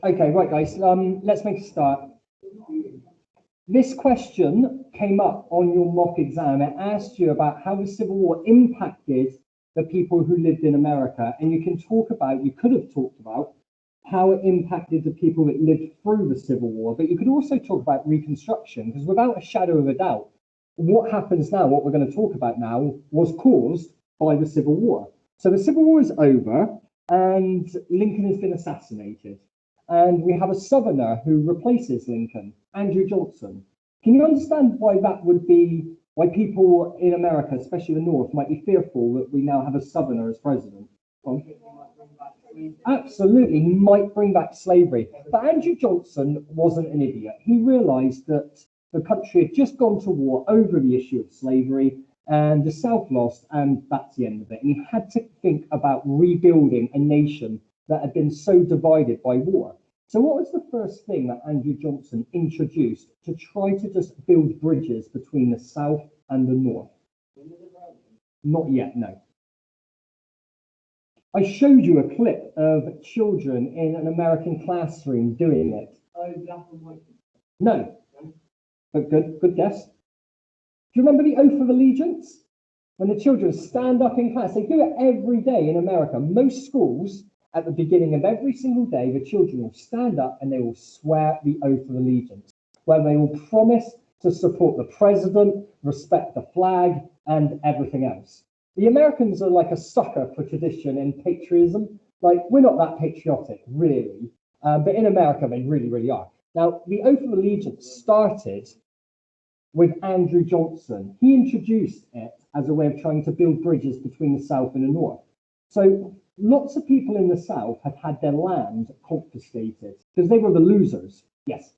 Okay, right, guys. Let's make a start. This question came up on your mock exam. It asked you about how the Civil War impacted the people who lived in America, and you could have talked about how it impacted the people that lived through the Civil War, but you could also talk about Reconstruction, because without a shadow of a doubt, what happens now, what we're going to talk about now, was caused by the Civil War. So the Civil War is over, and Lincoln has been assassinated. And we have a Southerner who replaces Lincoln, Andrew Johnson. Can you understand why that would be, why people in America, especially the North, might be fearful that we now have a Southerner as president? Absolutely, he might bring back slavery. But Andrew Johnson wasn't an idiot. He realized that the country had just gone to war over the issue of slavery, and the South lost, and that's the end of it. And he had to think about rebuilding a nation that had been so divided by war. So what was the first thing that Andrew Johnson introduced to try to just build bridges between the South and the North? Not yet, no. I showed you a clip of children in an American classroom doing it. Oh, black and white. No, but good guess. Do you remember the Oath of Allegiance? When the children stand up in class, they do it every day in America. Most schools, at the beginning of every single day, the children will stand up and they will swear the Oath of Allegiance, where they will promise to support the president, respect the flag, and everything else. The Americans are like a sucker for tradition and patriotism. Like, we're not that patriotic, really. But in America, they really, really are. Now, the Oath of Allegiance started with Andrew Johnson. He introduced it as a way of trying to build bridges between the South and the North. So lots of people in the South have had their land confiscated because they were the losers. Yes.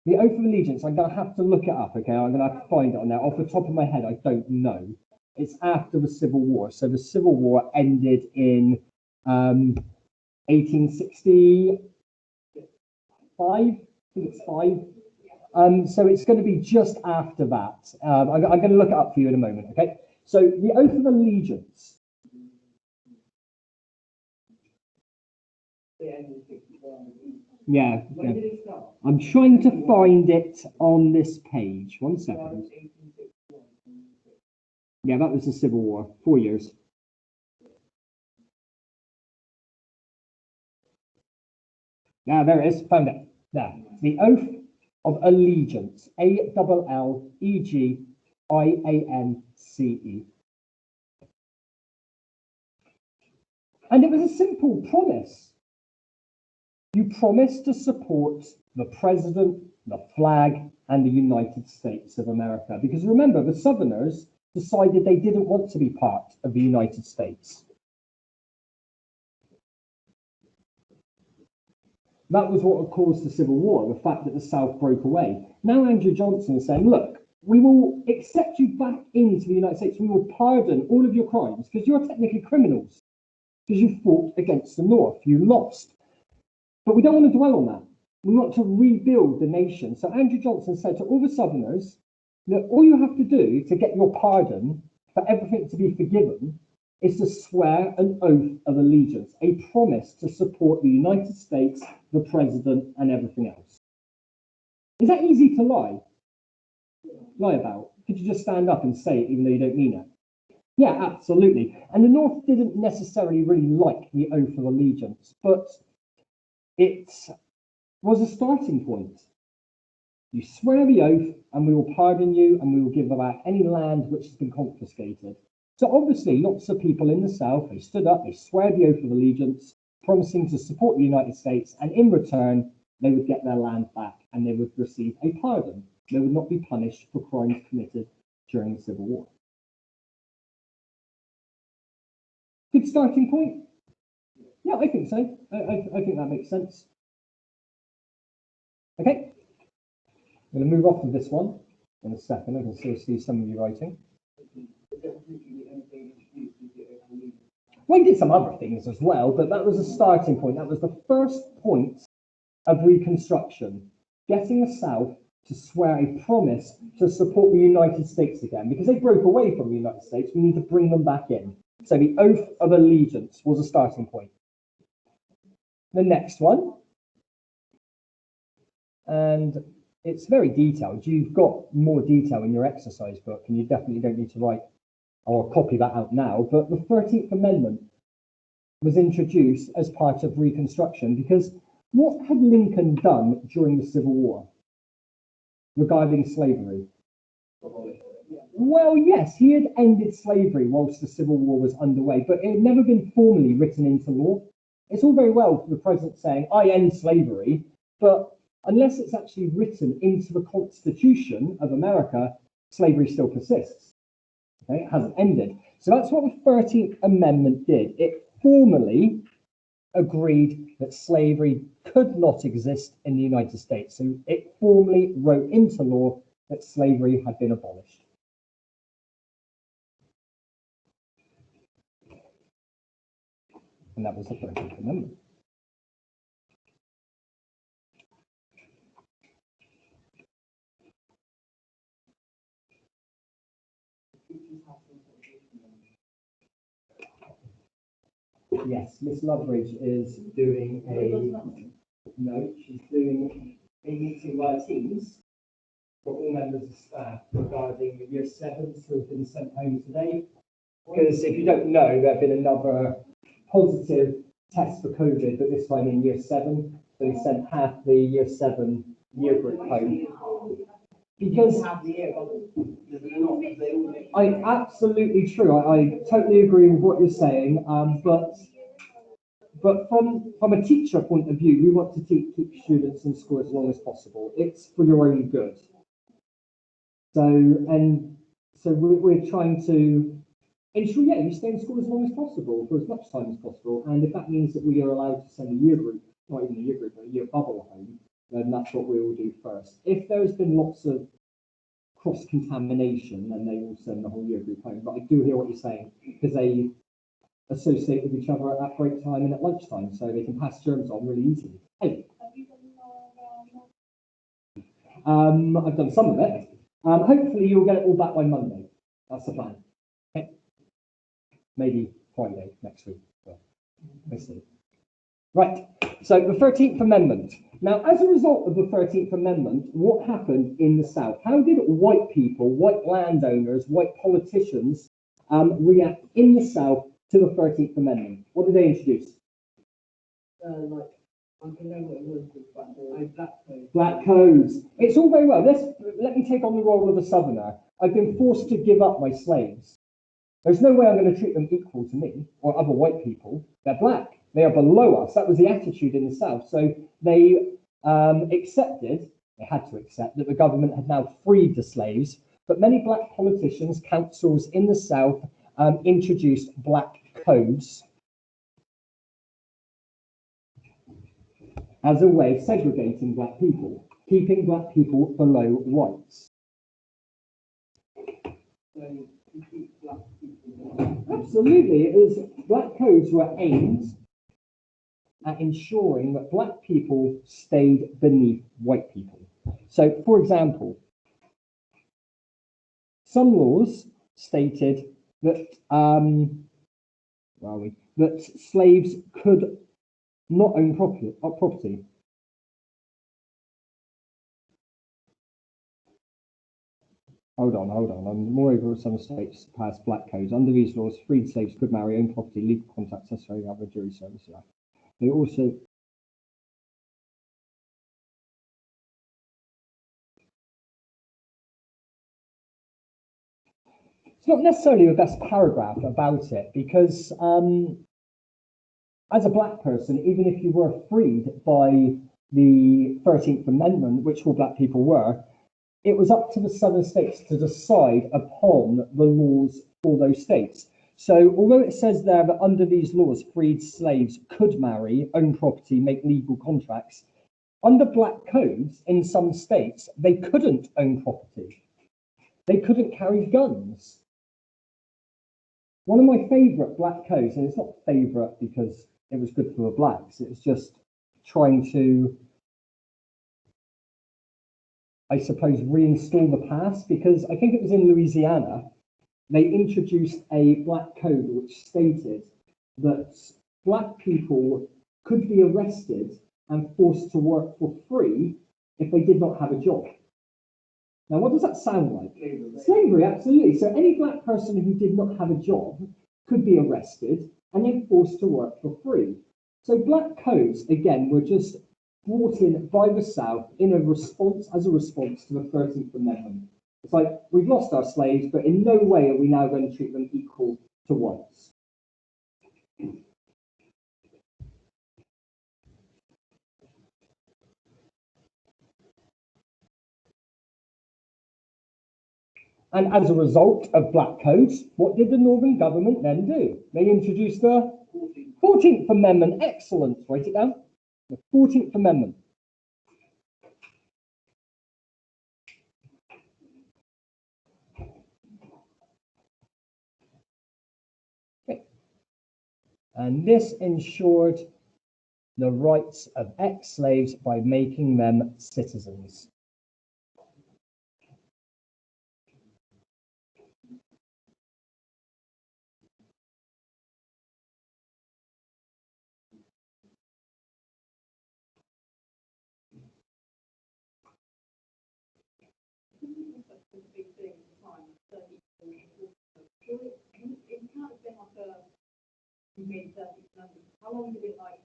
The Oath of Allegiance, I'm going to have to look it up, okay? I'm going to have to find it on there. Off the top of my head, I don't know. It's after the Civil War. So the Civil War ended in 1865. I think it's 5. So it's going to be just after that. I'm going to look it up for you in a moment, okay? So the Oath of Allegiance. Yeah. I'm trying to find it on this page. 1 second. Yeah, that was the Civil War, 4 years. Now, there it is, found it. There. The Oath of Allegiance, Allegiance. And it was a simple promise. You promise to support the president, the flag, and the United States of America. Because remember, the Southerners decided they didn't want to be part of the United States. That was what caused the Civil War, the fact that the South broke away. Now Andrew Johnson is saying, look, we will accept you back into the United States. We will pardon all of your crimes because you're technically criminals because you fought against the North. You lost. But we don't want to dwell on that. We want to rebuild the nation. So Andrew Johnson said to all the Southerners that all you have to do to get your pardon, for everything to be forgiven, is to swear an oath of allegiance, a promise to support the United States, the president, and everything else. Is that easy to lie about? Could you just stand up and say it even though you don't mean it? Yeah, absolutely. And the North didn't necessarily really like the oath of allegiance, but it was a starting point. You swear the oath and we will pardon you and we will give back any land which has been confiscated. So obviously lots of people in the South, they stood up, they swore the oath of allegiance, promising to support the United States, and in return, they would get their land back and they would receive a pardon. They would not be punished for crimes committed during the Civil War. Good starting point? Yeah, I think so. I think that makes sense. Okay, I'm going to move off of this one in a second. I can still see some of you writing. We did some other things as well, but that was a starting point. That was the first point of Reconstruction, getting the South to swear a promise to support the United States again. Because they broke away from the United States, we need to bring them back in. So the Oath of Allegiance was a starting point. the next one, and it's very detailed. You've got more detail in your exercise book, and you definitely don't need to write or copy that out now. But the 13th Amendment was introduced as part of Reconstruction because what had Lincoln done during the Civil War regarding slavery? Well, yes, he had ended slavery whilst the Civil War was underway, but it had never been formally written into law. It's all very well for the president saying, I end slavery, but unless it's actually written into the Constitution of America, slavery still persists. Okay? It hasn't ended. So that's what the 13th Amendment did. It formally agreed that slavery could not exist in the United States. So it formally wrote into law that slavery had been abolished. And that was the 13th Amendment. Yes, Miss Loveridge is doing she's doing a meeting via Teams for all members of staff regarding year 7s who have been sent home today. Because if you don't know, there have been another positive test for COVID, but this time in year 7. So they sent half the year 7 year group home. Because absolutely true. I totally agree with what you're saying. But from a teacher point of view, we want to keep students in school as long as possible. It's for your own good. So we're trying to ensure, you stay in school as long as possible, for as much time as possible. And if that means that we are allowed to send a year group, not even a year group, but a year bubble home, then that's what we will do first. If there's been lots of cross-contamination, then they will send the whole year group home. But I do hear what you're saying, because they associate with each other at break time and at lunchtime, so they can pass germs on really easily. Hey. I've done some of it. Hopefully you'll get it all back by Monday. That's the plan. Okay. Maybe Friday next week. But we'll see. Right, so the 13th Amendment. Now, as a result of the 13th Amendment, what happened in the South? How did white people, white landowners, white politicians react in the South to the 13th Amendment? What did they introduce? Black codes. It's all very well. Let me take on the role of a southerner. I've been forced to give up my slaves. There's no way I'm going to treat them equal to me or other white people. They're black. They are below us. That was the attitude in the South. So they they had to accept that the government had now freed the slaves. But many black politicians, councils in the South introduced black codes as a way of segregating black people, keeping black people below whites. Absolutely, it was black codes were aimed at ensuring that black people stayed beneath white people. So, for example, some laws stated that that slaves could not own property. Hold on. Moreover, some states passed black codes. Under these laws, freed slaves could marry, own property, legal contracts, necessarily have a jury service. Yeah. They also it's not necessarily the best paragraph about it because as a black person, even if you were freed by the 13th Amendment, which all black people were, it was up to the southern states to decide upon the laws for those states. So although it says there that under these laws, freed slaves could marry, own property, make legal contracts, under black codes in some states, they couldn't own property. They couldn't carry guns. One of my favourite black codes, and it's not favourite because it was good for the blacks, it was just trying to, I suppose, reinstall the past, because I think it was in Louisiana, they introduced a black code which stated that black people could be arrested and forced to work for free if they did not have a job. Now, what does that sound like? Slavery, absolutely. So any black person who did not have a job could be arrested and then forced to work for free. So black codes, again, were just brought in by the South in a response, as a response to the 13th Amendment. It's like, we've lost our slaves, but in no way are we now going to treat them equal to whites. And as a result of black codes, what did the Northern government then do? They introduced the 14th Amendment. Excellent. Write it down. The 14th Amendment. Okay. And this ensured the rights of ex-slaves by making them citizens. How long did it like?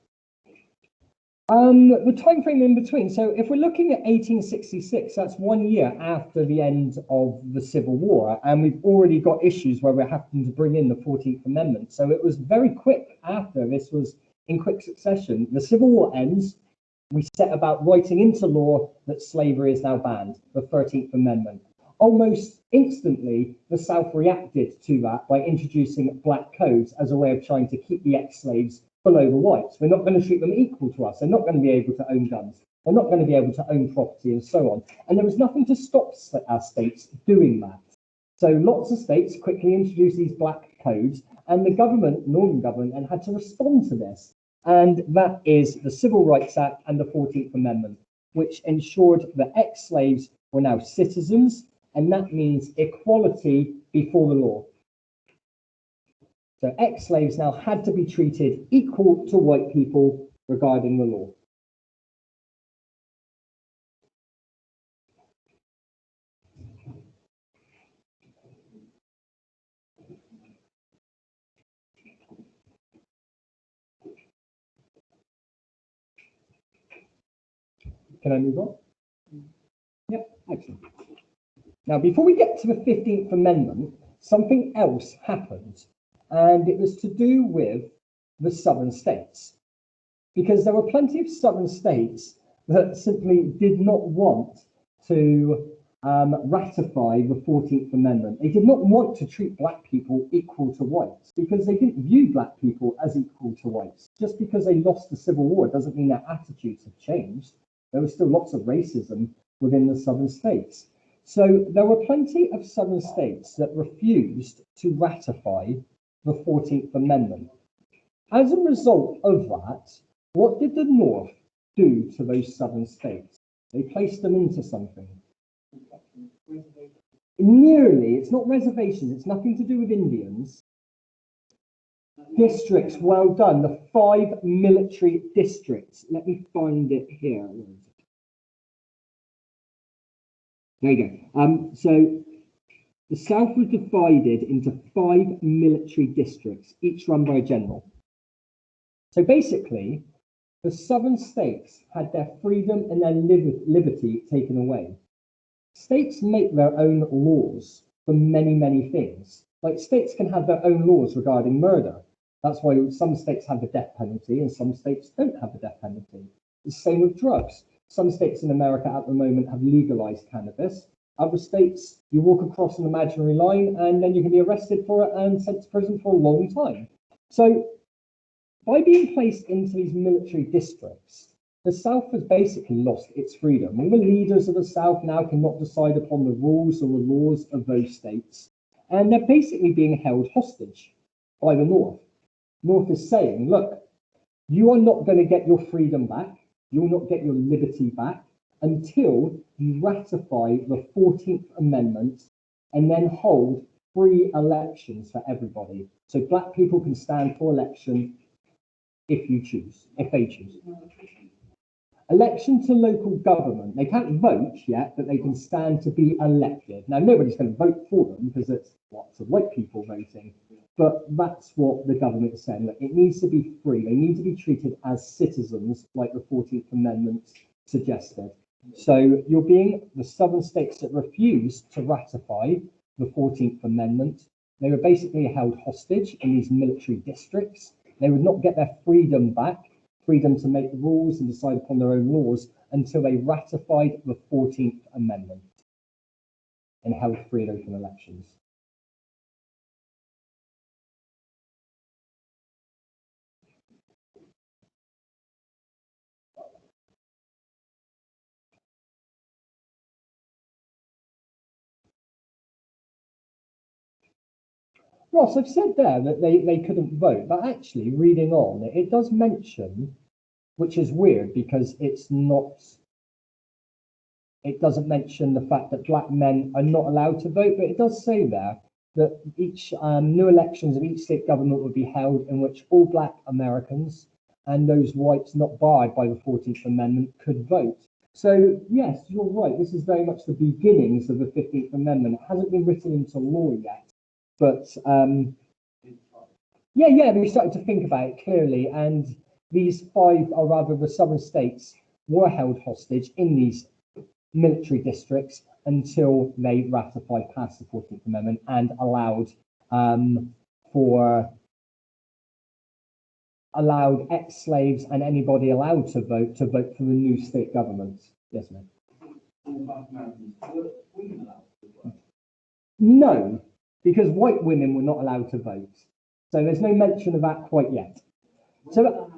The time frame in between. So if we're looking at 1866, that's 1 year after the end of the Civil War, and we've already got issues where we're having to bring in the 14th Amendment. So it was very quick after this was in quick succession. The Civil War ends. We set about writing into law that slavery is now banned, the 13th Amendment. Almost instantly, the South reacted to that by introducing black codes as a way of trying to keep the ex-slaves below the whites. We're not going to treat them equal to us. They're not going to be able to own guns. They're not going to be able to own property and so on. And there was nothing to stop our states doing that. So lots of states quickly introduced these black codes, and the government, Northern government, had to respond to this. And that is the Civil Rights Act and the 14th Amendment, which ensured that ex-slaves were now citizens, and that means equality before the law. So ex-slaves now had to be treated equal to white people regarding the law. Can I move on? Yep, excellent. Now, before we get to the 15th Amendment, something else happened, and it was to do with the southern states, because there were plenty of southern states that simply did not want to ratify the 14th Amendment. They did not want to treat black people equal to whites because they didn't view black people as equal to whites. Just because they lost the Civil War doesn't mean their attitudes have changed. There was still lots of racism within the southern states. So there were plenty of southern states that refused to ratify the 14th Amendment. As a result of that, what did the North do to those southern states? They placed them into something. Nearly, it's not reservations, it's nothing to do with Indians. Districts, well done, the 5 military districts. Let me find it here. There you go. So the South was divided into 5 military districts, each run by a general. So basically, the southern states had their freedom and their liberty taken away. States make their own laws for many, many things. Like states can have their own laws regarding murder. That's why some states have the death penalty and some states don't have the death penalty. It's the same with drugs. Some states in America at the moment have legalized cannabis. Other states, you walk across an imaginary line and then you can be arrested for it and sent to prison for a long time. So by being placed into these military districts, the South has basically lost its freedom. All the leaders of the South now cannot decide upon the rules or the laws of those states. And they're basically being held hostage by the North. North is saying, look, you are not going to get your freedom back. You will not get your liberty back until you ratify the 14th Amendment and then hold free elections for everybody. So black people can stand for election if they choose. Election to local government. They can't vote yet, but they can stand to be elected. Now, nobody's going to vote for them because it's lots of white people voting, but that's what the government is saying. Look, it needs to be free. They need to be treated as citizens, like the 14th Amendment suggested. So you're being the southern states that refused to ratify the 14th Amendment. They were basically held hostage in these military districts. They would not get their freedom back, freedom to make rules and decide upon their own laws, until they ratified the 14th Amendment and held free and open elections. Ross, I've said there that they couldn't vote, but actually reading on, it does mention, which is weird because it doesn't mention the fact that black men are not allowed to vote, but it does say there that each new elections of each state government would be held in which all black Americans and those whites not barred by the 14th Amendment could vote. So yes, you're right, this is very much the beginnings of the 15th Amendment. It hasn't been written into law yet, but yeah, we started to think about it clearly, and these five, or rather the southern states, were held hostage in these military districts until they ratified past the 14th Amendment and allowed ex-slaves and anybody allowed to vote for the new state government. Yes, ma'am. No, because white women were not allowed to vote. So there's no mention of that quite yet. So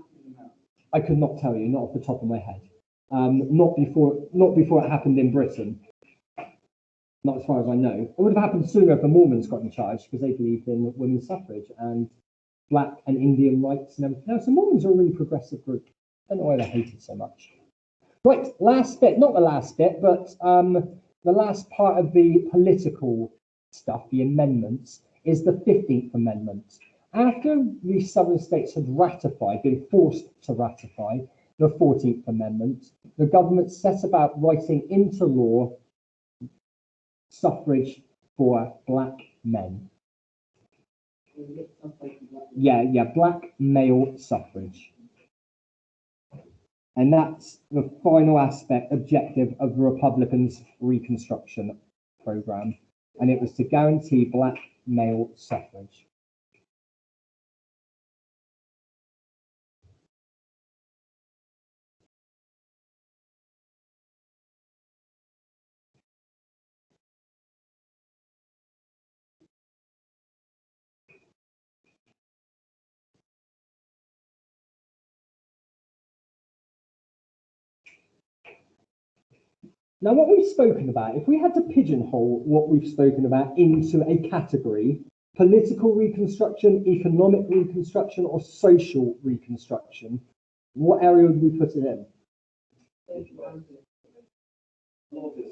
I could not tell you, not off the top of my head. Not before it happened in Britain. Not as far as I know. It would have happened sooner if the Mormons got in charge because they believed in women's suffrage and black and Indian rights and everything else. The Mormons are a really progressive group. I don't know why they're hated so much. Right, last bit, not the last bit, but the last part of the political stuff, the amendments, is the 15th Amendment. After the southern states had been forced to ratify the 14th Amendment, the government set about writing into law suffrage for black men. Yeah, black male suffrage. And that's the final objective of the Republicans' Reconstruction program. And it was to guarantee black male suffrage. Now, what we've spoken about, if we had to pigeonhole what we've spoken about into a category, political reconstruction, economic reconstruction, or social reconstruction, what area would we put it in?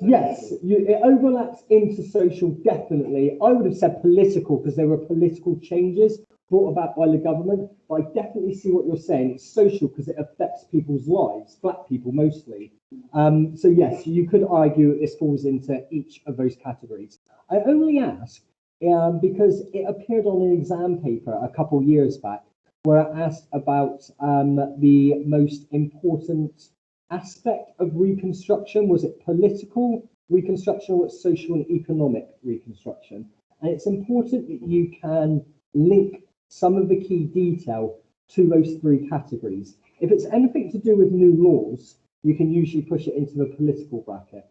Yes, it overlaps into social, definitely. I would have said political because there were political changes brought about by the government, but I definitely see what you're saying. It's social because it affects people's lives, black people mostly. So yes, you could argue this falls into each of those categories. I only ask because it appeared on an exam paper a couple years back where I asked about the most important aspect of Reconstruction. Was it political Reconstruction or social and economic Reconstruction? And it's important that you can link some of the key detail to those three categories. If it's anything to do with new laws, you can usually push it into the political bracket.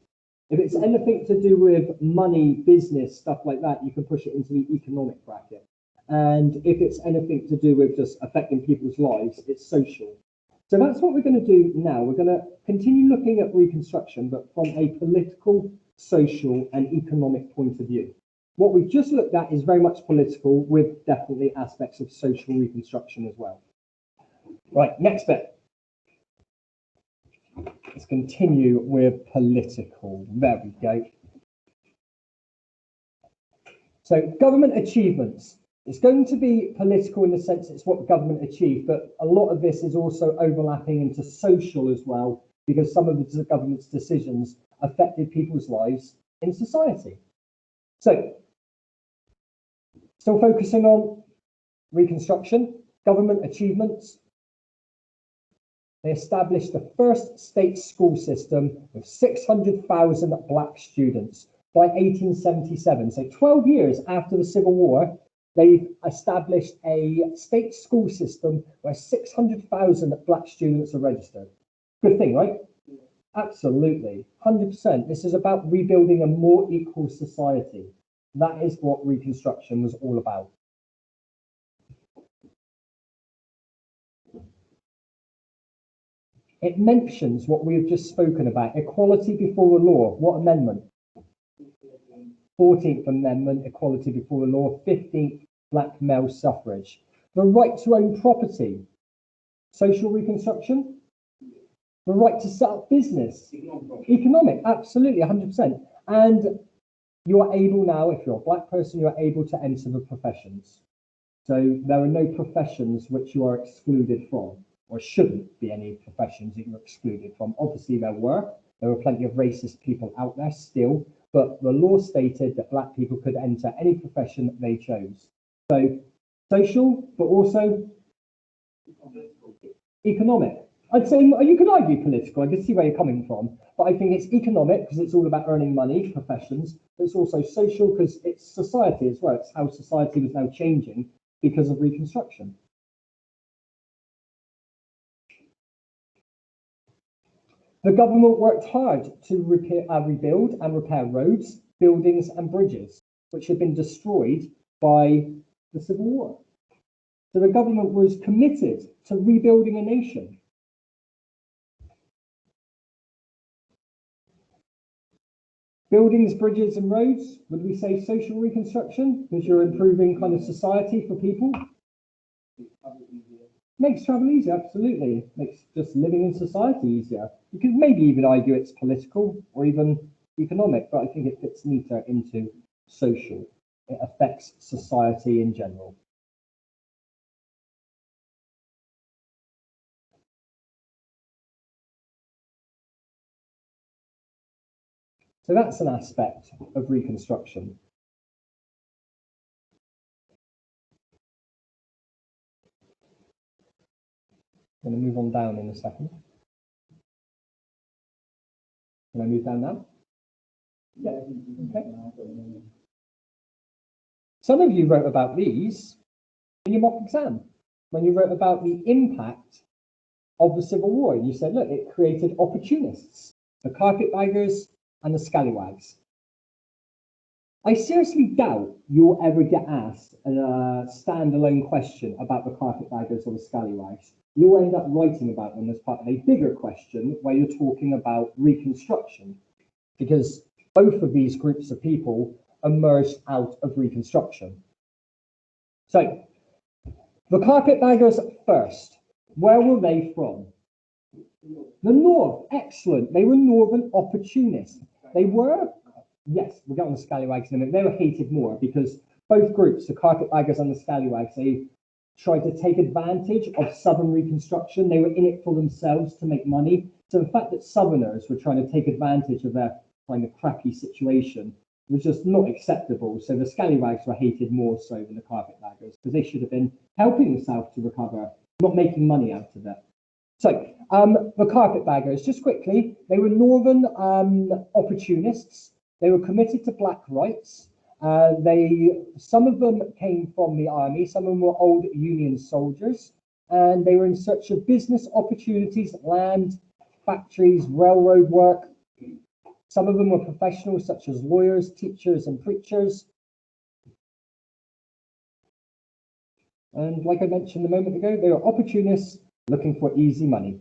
If it's anything to do with money, business, stuff like that, you can push it into the economic bracket. And if it's anything to do with just affecting people's lives, it's social. So that's what we're going to do now. We're going to continue looking at Reconstruction, but from a political, social, and economic point of view. What we've just looked at is very much political, with definitely aspects of social reconstruction as well. Right, next bit. Let's continue with political. There we go. So government achievements. It's going to be political in the sense it's what the government achieved, but a lot of this is also overlapping into social as well, because some of the government's decisions affected people's lives in society. So, still focusing on Reconstruction, government achievements. They established the first state school system with 600,000 black students by 1877. So 12 years after the Civil War, they've established a state school system where 600,000 black students are registered. Good thing, right? Absolutely, 100%. This is about rebuilding a more equal society. That is what Reconstruction was all about. It mentions what we have just spoken about, equality before the law. What amendment? 14th Amendment, equality before the law. 15th, black male suffrage. The right to own property. Social Reconstruction. The right to set up business. Economic, absolutely, 100%. And you are able now, if you're a black person, you are able to enter the professions. So there are no professions which you are excluded from, or shouldn't be any professions that you're excluded from. Obviously there were plenty of racist people out there still, but the law stated that black people could enter any profession that they chose. So social, but also economic. I'd say you could argue political, I can see where you're coming from, but I think it's economic because it's all about earning money, professions, but it's also social because it's society as well. It's how society was now changing because of Reconstruction. The government worked hard to rebuild and repair roads, buildings and bridges, which had been destroyed by the Civil War. So the government was committed to rebuilding a nation. Buildings, bridges and roads, would we say social reconstruction? Because you're improving kind of society for people? Makes travel easier, absolutely. Makes just living in society easier. You could maybe even argue it's political or even economic, but I think it fits neater into social. It affects society in general. So that's an aspect of Reconstruction. I'm going to move on down in a second. Can I move down now? Yeah, okay. Some of you wrote about these in your mock exam, when you wrote about the impact of the Civil War. And you said, look, it created opportunists, the carpetbaggers and the scallywags. I seriously doubt you'll ever get asked a standalone question about the carpetbaggers or the scallywags. You'll end up writing about them as part of a bigger question where you're talking about Reconstruction, because both of these groups of people emerged out of Reconstruction. So, the carpetbaggers first. Where were they from? The North. Excellent. They were Northern opportunists. They were, yes, we'll get on the scallywags in a minute. They were hated more because both groups, the carpetbaggers and the scallywags, they tried to take advantage of Southern Reconstruction. They were in it for themselves to make money. So the fact that Southerners were trying to take advantage of their kind of crappy situation was just not acceptable. So the scallywags were hated more so than the carpetbaggers because they should have been helping the South to recover, not making money out of it. So the carpetbaggers, just quickly, they were Northern opportunists. They were committed to black rights. Some of them came from the army, some of them were old Union soldiers, and they were in search of business opportunities, land, factories, railroad work. Some of them were professionals such as lawyers, teachers, and preachers. And like I mentioned a moment ago, they were opportunists looking for easy money.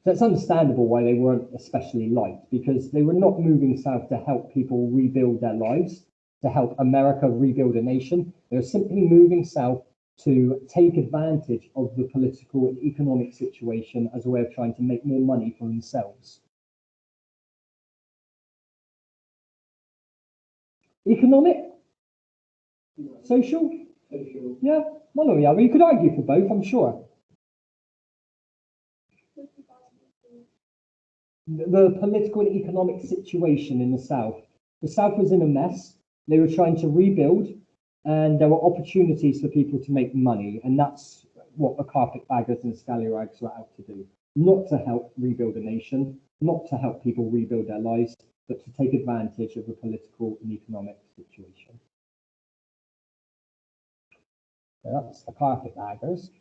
So it's understandable why they weren't especially liked, because they were not moving south to help people rebuild their lives, to help America rebuild a nation. They were simply moving south to take advantage of the political and economic situation as a way of trying to make more money for themselves. Economic, Social? Social. Yeah, one or the other. You could argue for both, I'm sure. The political and economic situation in the South. The South was in a mess. They were trying to rebuild, and there were opportunities for people to make money, and that's what the carpetbaggers and scallywags were out to do. Not to help rebuild a nation, not to help people rebuild their lives, but to take advantage of the political and economic situation. So that's the carpetbaggers.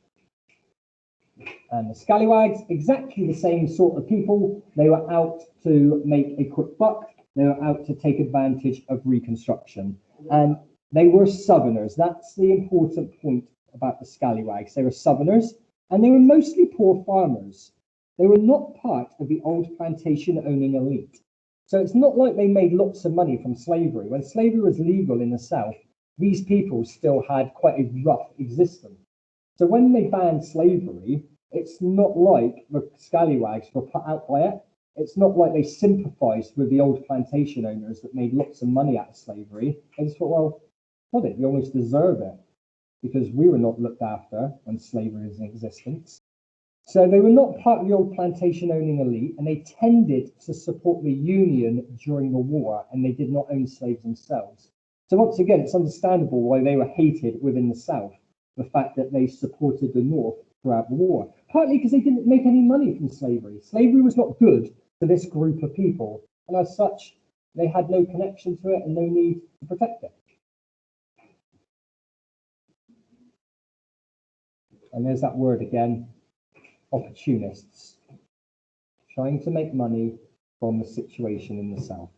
And the scallywags, exactly the same sort of people. They were out to make a quick buck. They were out to take advantage of Reconstruction. And they were Southerners. That's the important point about the scallywags. They were Southerners, and they were mostly poor farmers. They were not part of the old plantation-owning elite. So it's not like they made lots of money from slavery. When slavery was legal in the South, these people still had quite a rough existence. So when they banned slavery, it's not like the scallywags were put out by it. It's not like they sympathized with the old plantation owners that made lots of money out of slavery. They just thought, well, got it, we almost deserve it because we were not looked after when slavery was in existence. So they were not part of the old plantation owning elite, and they tended to support the Union during the war, and they did not own slaves themselves. So once again, it's understandable why they were hated within the South, the fact that they supported the North throughout the war, partly because they didn't make any money from slavery. Slavery was not good for this group of people, and as such, they had no connection to it and no need to protect it. And there's that word again, opportunists, trying to make money from the situation in the South.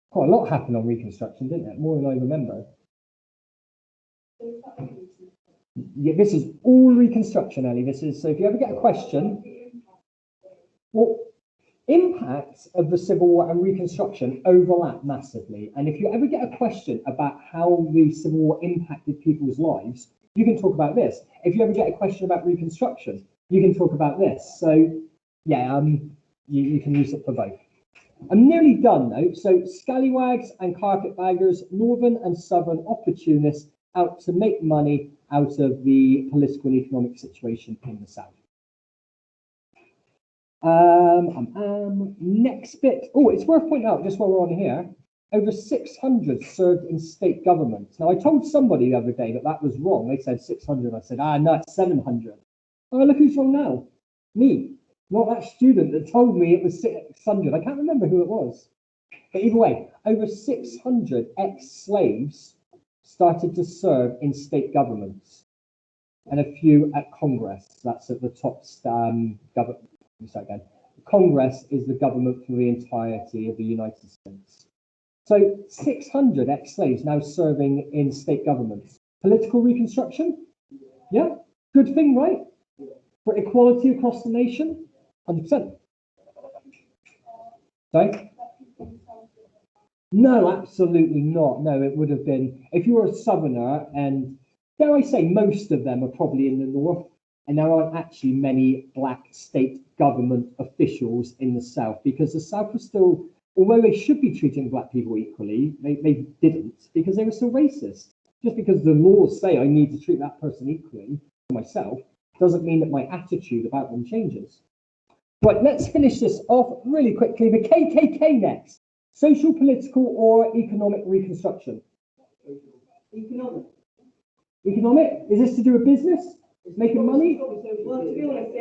Quite a lot happened on Reconstruction, didn't it? More than I remember. Yeah, this is all Reconstruction, Ellie. This is, so if you ever get a question, well, impacts of the Civil War and Reconstruction overlap massively. And if you ever get a question about how the Civil War impacted people's lives, you can talk about this. If you ever get a question about Reconstruction, you can talk about this. So yeah, you can use it for both. I'm nearly done though. So scallywags and carpetbaggers, northern and southern opportunists out to make money out of the political and economic situation in the South. Next bit. Oh, it's worth pointing out, just while we're on here, over 600 served in state governments. Now, I told somebody the other day that that was wrong. They said 600. I said, no, it's 700. Oh, look who's wrong now. Me. Not that student that told me it was 600. I can't remember who it was. But either way, over 600 ex-slaves started to serve in state governments, and a few at Congress. That's at the top government. Congress is the government for the entirety of the United States. So 600 ex-slaves now serving in state governments. Political reconstruction? Yeah, good thing, right? For equality across the nation? 100%. Sorry? No, absolutely not. No, it would have been, if you were a Southerner, and dare I say, most of them are probably in the North, and there aren't actually many black state government officials in the South, because the South was still, although they should be treating black people equally, they didn't, because they were still racist. Just because the laws say I need to treat that person equally for myself, doesn't mean that my attitude about them changes. Right, let's finish this off really quickly. The KKK next. Social, political, or economic reconstruction? Economic. Economic? Is this to do with business? Making money? Well, to be honest,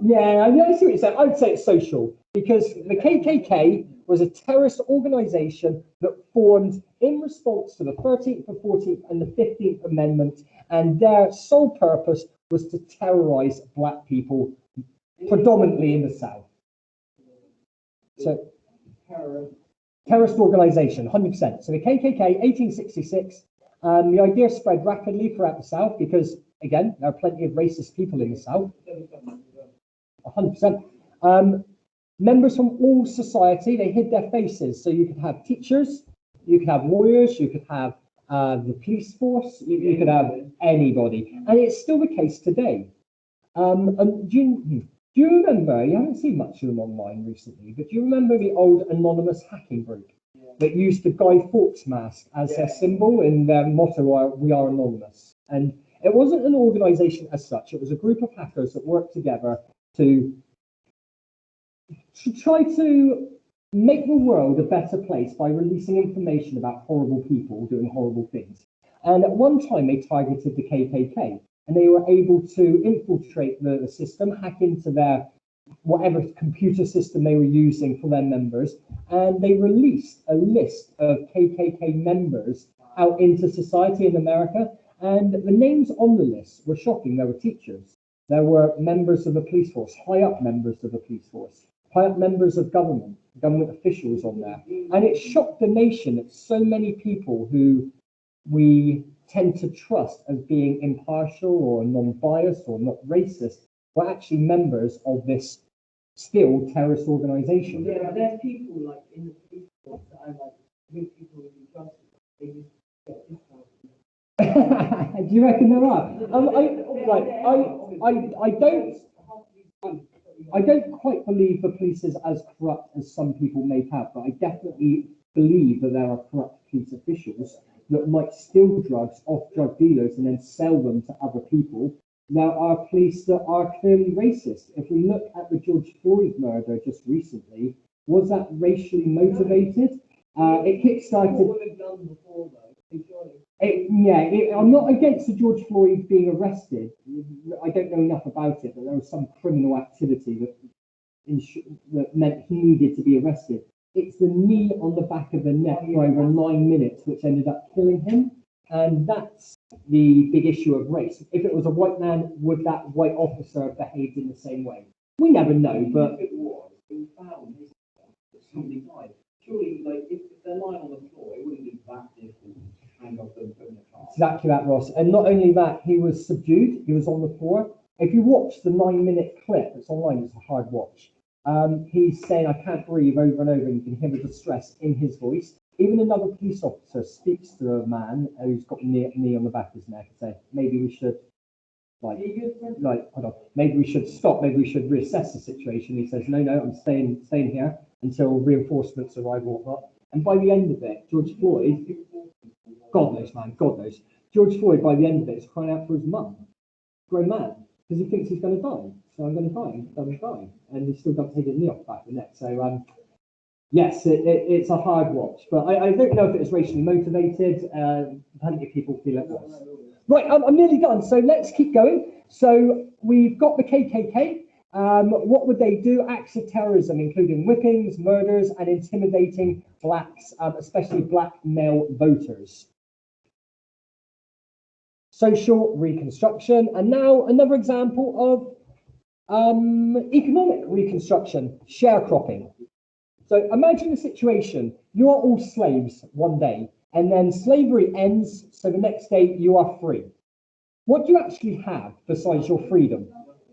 Yeah, I see what you're saying. I would say it's social, because the KKK was a terrorist organization that formed in response to the 13th, the 14th, and the 15th Amendment, and their sole purpose was to terrorize black people, predominantly in the South. So, terrorist organization, 100%. So the KKK, 1866, the idea spread rapidly throughout the South because, again, there are plenty of racist people in the South. 100%. Members from all society, they hid their faces. So you could have teachers, you could have lawyers, you could have the police force, you could have anybody. And it's still the case today. And do you remember, you haven't seen much of them online recently, but do you remember the old anonymous hacking group? Yeah. that used the Guy Fawkes mask as their symbol, and their motto, "We are anonymous." And it wasn't an organization as such, it was a group of hackers that worked together to try to make the world a better place by releasing information about horrible people doing horrible things. And at one time, they targeted the KKK, and they were able to infiltrate the system, hack into their whatever computer system they were using for their members, and they released a list of KKK members out into society in America. And the names on the list were shocking. There were teachers, there were members of the police force, high up members of the police force, high up members of government officials on there. And it shocked the nation that so many people who we tend to trust as being impartial or non-biased or not racist were actually members of this still terrorist organization. Yeah, but there's people like in the police force that are like with people who do drugs, they just get discounts. Do you reckon there are? I don't quite believe the police is as corrupt as some people make out, but I definitely believe that there are corrupt police officials that might steal drugs off drug dealers and then sell them to other people. There are police that are clearly racist. If we look at the George Floyd murder just recently, was that racially motivated? It kickstarted. I'm not against the George Floyd being arrested. I don't know enough about it, but there was some criminal activity that meant he needed to be arrested. It's the knee on the back of the neck for over 9 minutes, which ended up killing him. And that's the big issue of race. If it was a white man, would that white officer have behaved in the same way? We never know, but if it was found that somebody died, surely, like, if they're lying on the floor, it wouldn't be that difficult to hang off them, put in a car. Exactly that, Ross. And not only that, he was subdued, he was on the floor. If you watch the 9-minute clip, it's online, it's a hard watch. He's saying, "I can't breathe," over and over, and you can hear the distress in his voice. Even another police officer speaks to a man who's got a knee on the back of his neck and say, "Maybe we should, hold on, maybe we should stop, maybe we should reassess the situation." He says, "No, I'm staying here until reinforcements arrive or whatnot." And by the end of it, George Floyd, God knows, man, God knows, George Floyd, by the end of it, is crying out for his mum, grown man, because he thinks he's going to die. So I'm going to die, I'm going to die. And he still doesn't take his knee off the back of the neck. So, yes, it's a hard watch, but I don't know if it was racially motivated. Plenty of people feel it was. Right, I'm nearly done, so let's keep going. So we've got the KKK. What would they do? Acts of terrorism, including whippings, murders, and intimidating blacks, especially black male voters. Social reconstruction, and now another example of economic reconstruction, sharecropping. So imagine a situation, you are all slaves one day, and then slavery ends, so the next day you are free. What do you actually have besides your freedom?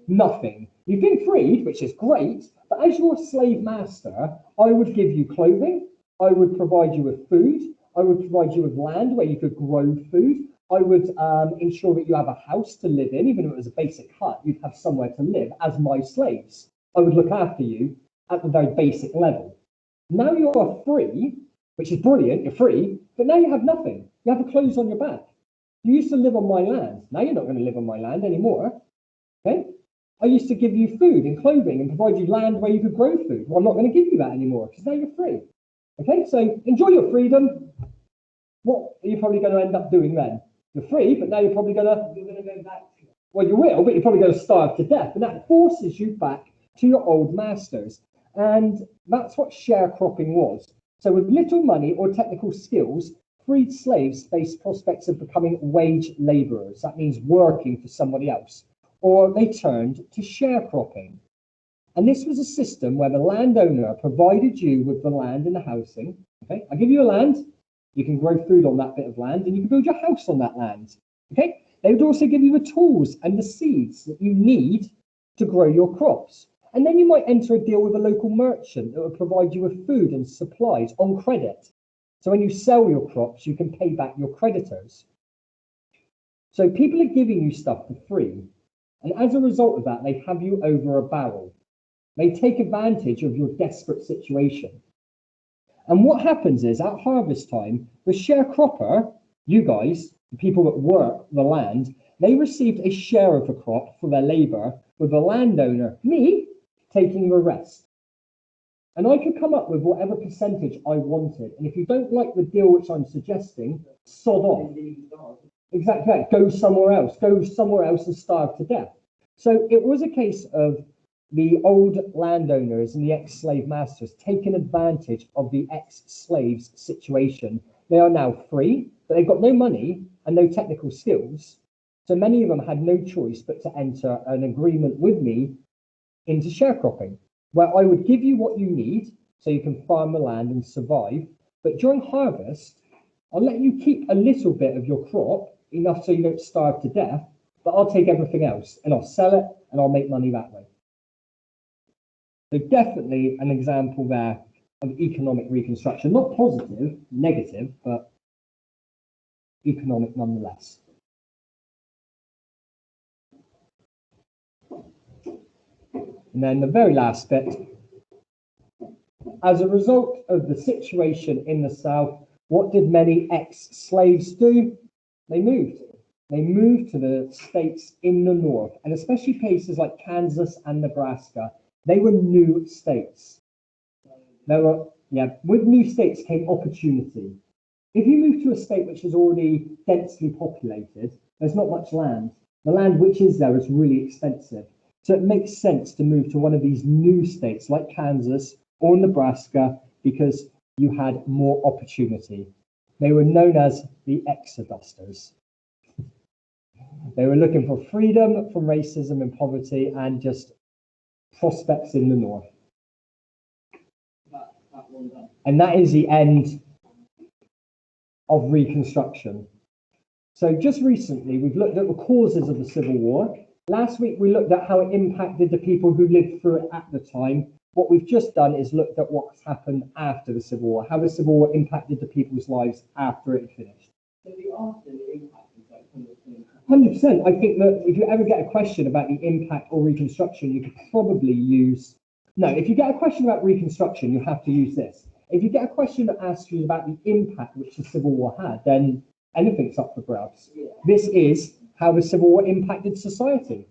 Nothing. You've been freed, which is great, but as your slave master, I would give you clothing, I would provide you with food, I would provide you with land where you could grow food, I would ensure that you have a house to live in, even if it was a basic hut, you'd have somewhere to live as my slaves. I would look after you at the very basic level. Now you are free, which is brilliant, you're free, but now you have nothing. You have the clothes on your back. You used to live on my land. Now you're not going to live on my land anymore. Okay? I used to give you food and clothing and provide you land where you could grow food. Well, I'm not going to give you that anymore because now you're free. Okay? So enjoy your freedom. What are you probably going to end up doing then? You're free, but now you're probably going to go back to it. Well, you will, but you're probably going to starve to death. And that forces you back to your old masters. And that's what sharecropping was. So with little money or technical skills, freed slaves faced prospects of becoming wage laborers. That means working for somebody else. Or they turned to sharecropping. And this was a system where the landowner provided you with the land and the housing. Okay, I give you a land, you can grow food on that bit of land, and you can build your house on that land. Okay, they would also give you the tools and the seeds that you need to grow your crops. And then you might enter a deal with a local merchant that would provide you with food and supplies on credit. So when you sell your crops, you can pay back your creditors. So people are giving you stuff for free. And as a result of that, they have you over a barrel. They take advantage of your desperate situation. And what happens is at harvest time, the sharecropper, you guys, the people that work the land, they received a share of the crop for their labor, with the landowner, me, taking the rest. And I could come up with whatever percentage I wanted. And if you don't like the deal which I'm suggesting, sod off. Exactly that. Go somewhere else. Go somewhere else and starve to death. So it was a case of the old landowners and the ex-slave masters taking advantage of the ex-slaves' situation. They are now free, but they've got no money and no technical skills. So many of them had no choice but to enter an agreement with me into sharecropping, where I would give you what you need so you can farm the land and survive. But during harvest, I'll let you keep a little bit of your crop, enough so you don't starve to death, but I'll take everything else and I'll sell it and I'll make money that way. So definitely an example there of economic reconstruction, not positive, negative, but economic nonetheless. And then the very last bit, as a result of the situation in the South, what did many ex-slaves do? They moved. They moved to the states in the North, and especially places like Kansas and Nebraska. They were new states. With new states came opportunity. If you move to a state which is already densely populated, there's not much land. The land which is there is really expensive. So it makes sense to move to one of these new states like Kansas or Nebraska because you had more opportunity. They were known as the exodusters. They were looking for freedom from racism and poverty and just prospects in the North. And that is the end of Reconstruction. So just recently, we've looked at the causes of the Civil War. Last week, we looked at how it impacted the people who lived through it at the time. What we've just done is looked at what's happened after the Civil War, how the Civil War impacted the people's lives after it finished. So the after the impact is like 100%. I think that if you ever get a question about the impact or Reconstruction, you could probably use... No, if you get a question about Reconstruction, you have to use this. If you get a question that asks you about the impact which the Civil War had, then anything's up for grabs. Yeah. This is how the Civil War impacted society.